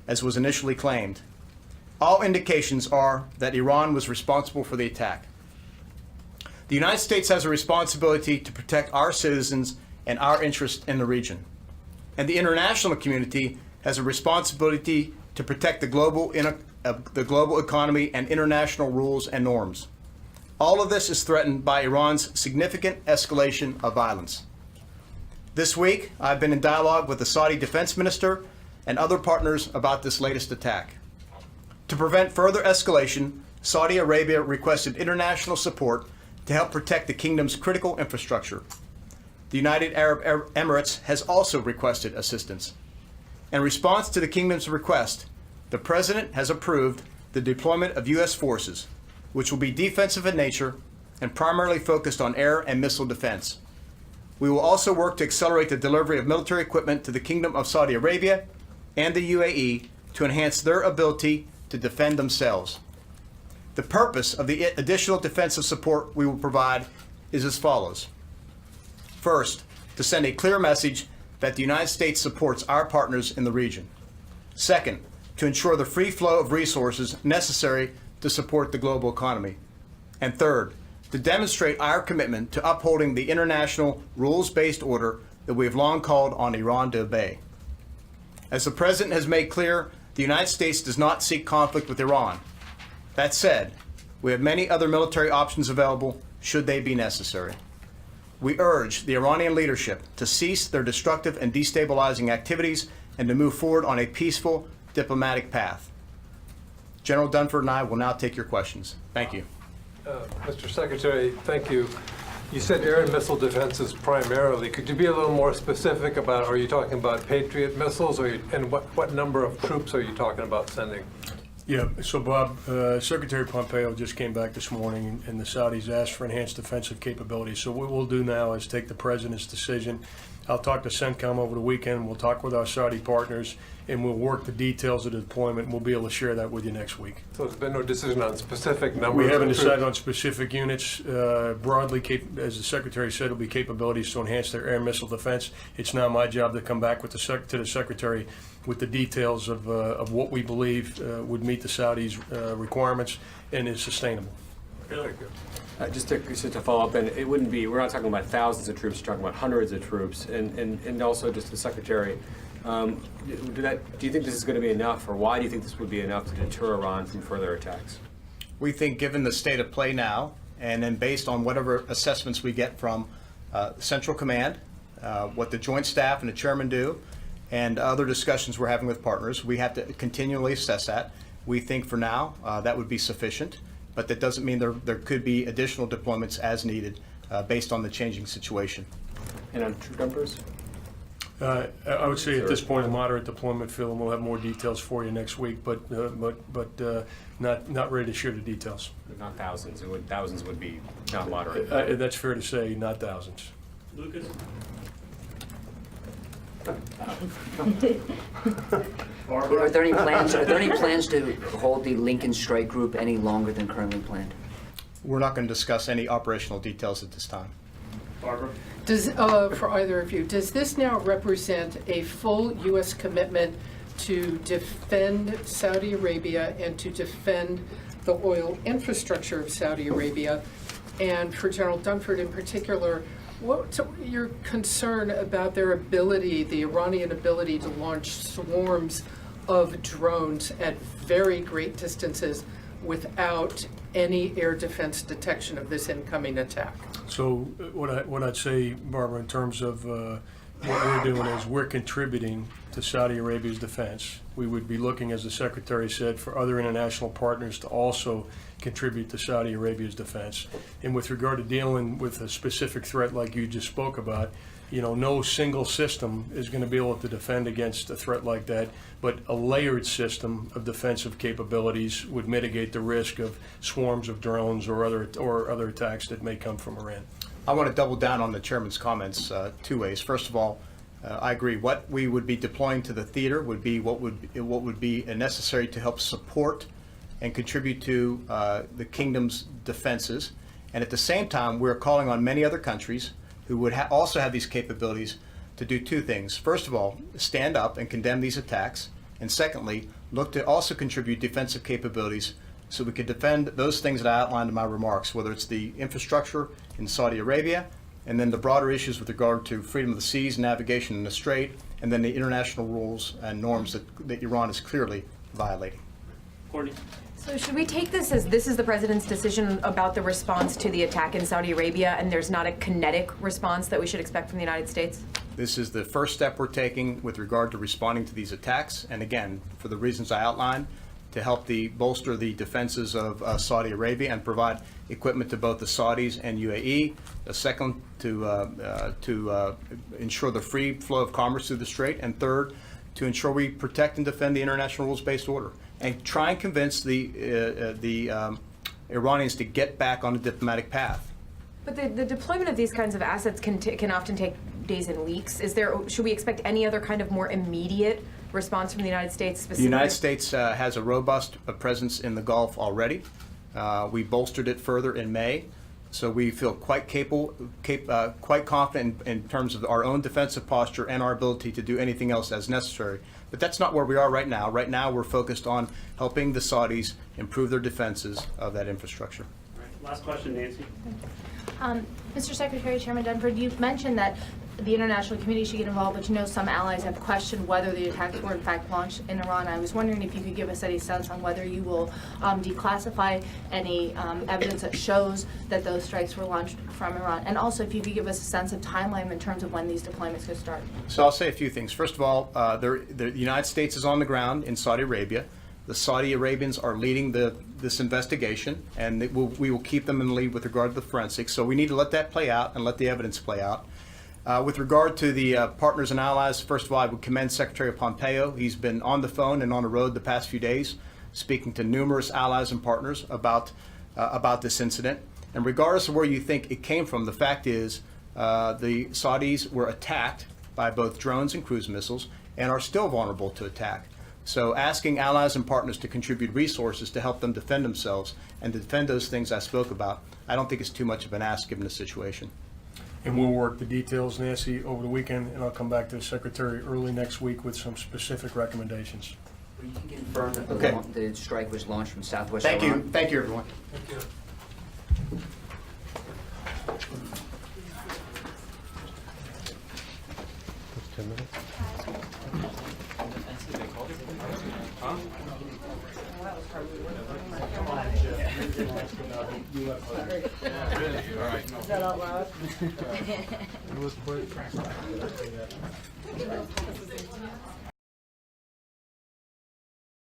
as was initially claimed. All indications are that Iran was responsible for the attack. The United States has a responsibility to protect our citizens and our interests in the region. And the international community has a responsibility to protect the global economy and international rules and norms. All of this is threatened by Iran's significant escalation of violence. This week, I've been in dialogue with the Saudi defense minister and other partners about this latest attack. To prevent further escalation, Saudi Arabia requested international support to help protect the kingdom's critical infrastructure. The United Arab Emirates has also requested assistance. In response to the kingdom's request, the President has approved the deployment of U.S. forces, which will be defensive in nature and primarily focused on air and missile defense. We will also work to accelerate the delivery of military equipment to the Kingdom of Saudi Arabia and the UAE to enhance their ability to defend themselves. The purpose of the additional defensive support we will provide is as follows. First, to send a clear message that the United States supports our partners in the region. Second, to ensure the free flow of resources necessary to support the global economy. And third, to demonstrate our commitment to upholding the international rules-based order that we have long called on Iran to obey. As the President has made clear, the United States does not seek conflict with Iran. That said, we have many other military options available should they be necessary. We urge the Iranian leadership to cease their destructive and destabilizing activities and to move forward on a peaceful diplomatic path. General Dunford and I will now take your questions. Thank you. Mr. Secretary, thank you. You said air and missile defenses primarily. Could you be a little more specific about, are you talking about Patriot missiles, and what number of troops are you talking about sending? Yeah, so Bob, Secretary Pompeo just came back this morning, and the Saudis asked for enhanced defensive capabilities. So what we'll do now is take the President's decision. I'll talk to CENTCOM over the weekend. We'll talk with our Saudi partners, and we'll work the details of the deployment. We'll be able to share that with you next week. So there's been no decision on specific numbers? We haven't decided on specific units. Broadly, as the Secretary said, it'll be capabilities to enhance their air missile defense. It's now my job to come back with to the Secretary with the details of what we believe would meet the Saudis' requirements and is sustainable. Very good. Just to follow up, and it wouldn't be, we're not talking about thousands of troops, we're talking about hundreds of troops, and also just the Secretary, do you think this is going to be enough, or why do you think this would be enough to deter Iran from further attacks? We think given the state of play now, and then based on whatever assessments we get from Central Command, what the Joint Staff and the Chairman do, and other discussions we're having with partners, we have to continually assess that. We think for now that would be sufficient. But that doesn't mean there could be additional deployments as needed based on the changing situation. And on troop numbers? I would say at this point a moderate deployment, Phil, and we'll have more details for you next week, but not ready to share the details. Not thousands. Thousands would be not moderate. That's fair to say, not thousands. Lucas? Are there any plans to hold the Lincoln Strike Group any longer than currently planned? We're not going to discuss any operational details at this time. Barbara? For either of you, does this now represent a full U.S. commitment to defend Saudi Arabia and to defend the oil infrastructure of Saudi Arabia? And for General Dunford in particular, what's your concern about their ability, the Iranian ability, to launch swarms of drones at very great distances without any air defense detection of this incoming attack? So what I'd say, Barbara, in terms of what we're doing is we're contributing to Saudi Arabia's defense. We would be looking, as the Secretary said, for other international partners to also contribute to Saudi Arabia's defense. And with regard to dealing with a specific threat like you just spoke about, no single system is going to be able to defend against a threat like that, but a layered system of defensive capabilities would mitigate the risk of swarms of drones or other attacks that may come from Iran. I want to double down on the Chairman's comments two ways. First of all, I agree. What we would be deploying to the theater would be what would be necessary to help support and contribute to the kingdom's defenses. And at the same time, we're calling on many other countries who would also have these capabilities to do two things. First of all, stand up and condemn these attacks. And secondly, look to also contribute defensive capabilities so we could defend those things that I outlined in my remarks, whether it's the infrastructure in Saudi Arabia, and then the broader issues with regard to freedom of the seas, navigation in the Strait, and then the international rules and norms that Iran is clearly violating. Courtney. So should we take this as this is the president's decision about the response to the attack in Saudi Arabia, and there's not a kinetic response that we should expect from the United States? This is the first step we're taking with regard to responding to these attacks, and again, for the reasons I outlined, to help bolster the defenses of Saudi Arabia and provide equipment to both the Saudis and UAE. Second, to ensure the free flow of commerce through the Strait, and third, to ensure we protect and defend the international rules-based order, and try and convince the Iranians to get back on the diplomatic path. But the deployment of these kinds of assets can often take days and weeks. Should we expect any other kind of more immediate response from the United States specifically? The United States has a robust presence in the Gulf already. We bolstered it further in May, so we feel quite quite confident in terms of our own defensive posture and our ability to do anything else as necessary. But that's not where we are right now. Right now, we're focused on helping the Saudis improve their defenses of that infrastructure. All right, last question, Nancy. Mr. Secretary, Chairman Dunford, you've mentioned that the international community should get involved, but you know some allies have questioned whether the attacks were in fact launched in Iran. I was wondering if you could give us any sense on whether you will declassify any evidence that shows that those strikes were launched from Iran, and also if you could give us a sense of timeline in terms of when these deployments could start. So I'll say a few things. First of all, the United States is on the ground in Saudi Arabia. The Saudi Arabians are leading this investigation, and we will keep them in the lead with regard to the forensics. So we need to let that play out and let the evidence play out. With regard to the partners and allies, first of all, I would commend Secretary Pompeo. He's been on the phone and on the road the past few days, speaking to numerous allies and partners about this incident. And regardless of where you think it came from, the fact is the Saudis were attacked by both drones and cruise missiles and are still vulnerable to attack. So asking allies and partners to contribute resources to help them defend themselves and to defend those things I spoke about, I don't think it's too much of an ask given the situation. And we'll work the details, Nancy, over the weekend, and I'll come back to the Secretary early next week with some specific recommendations. You can confirm that Okay. the strike was launched from Southwest Thank Iran? you. Thank you, everyone. Is that out loud?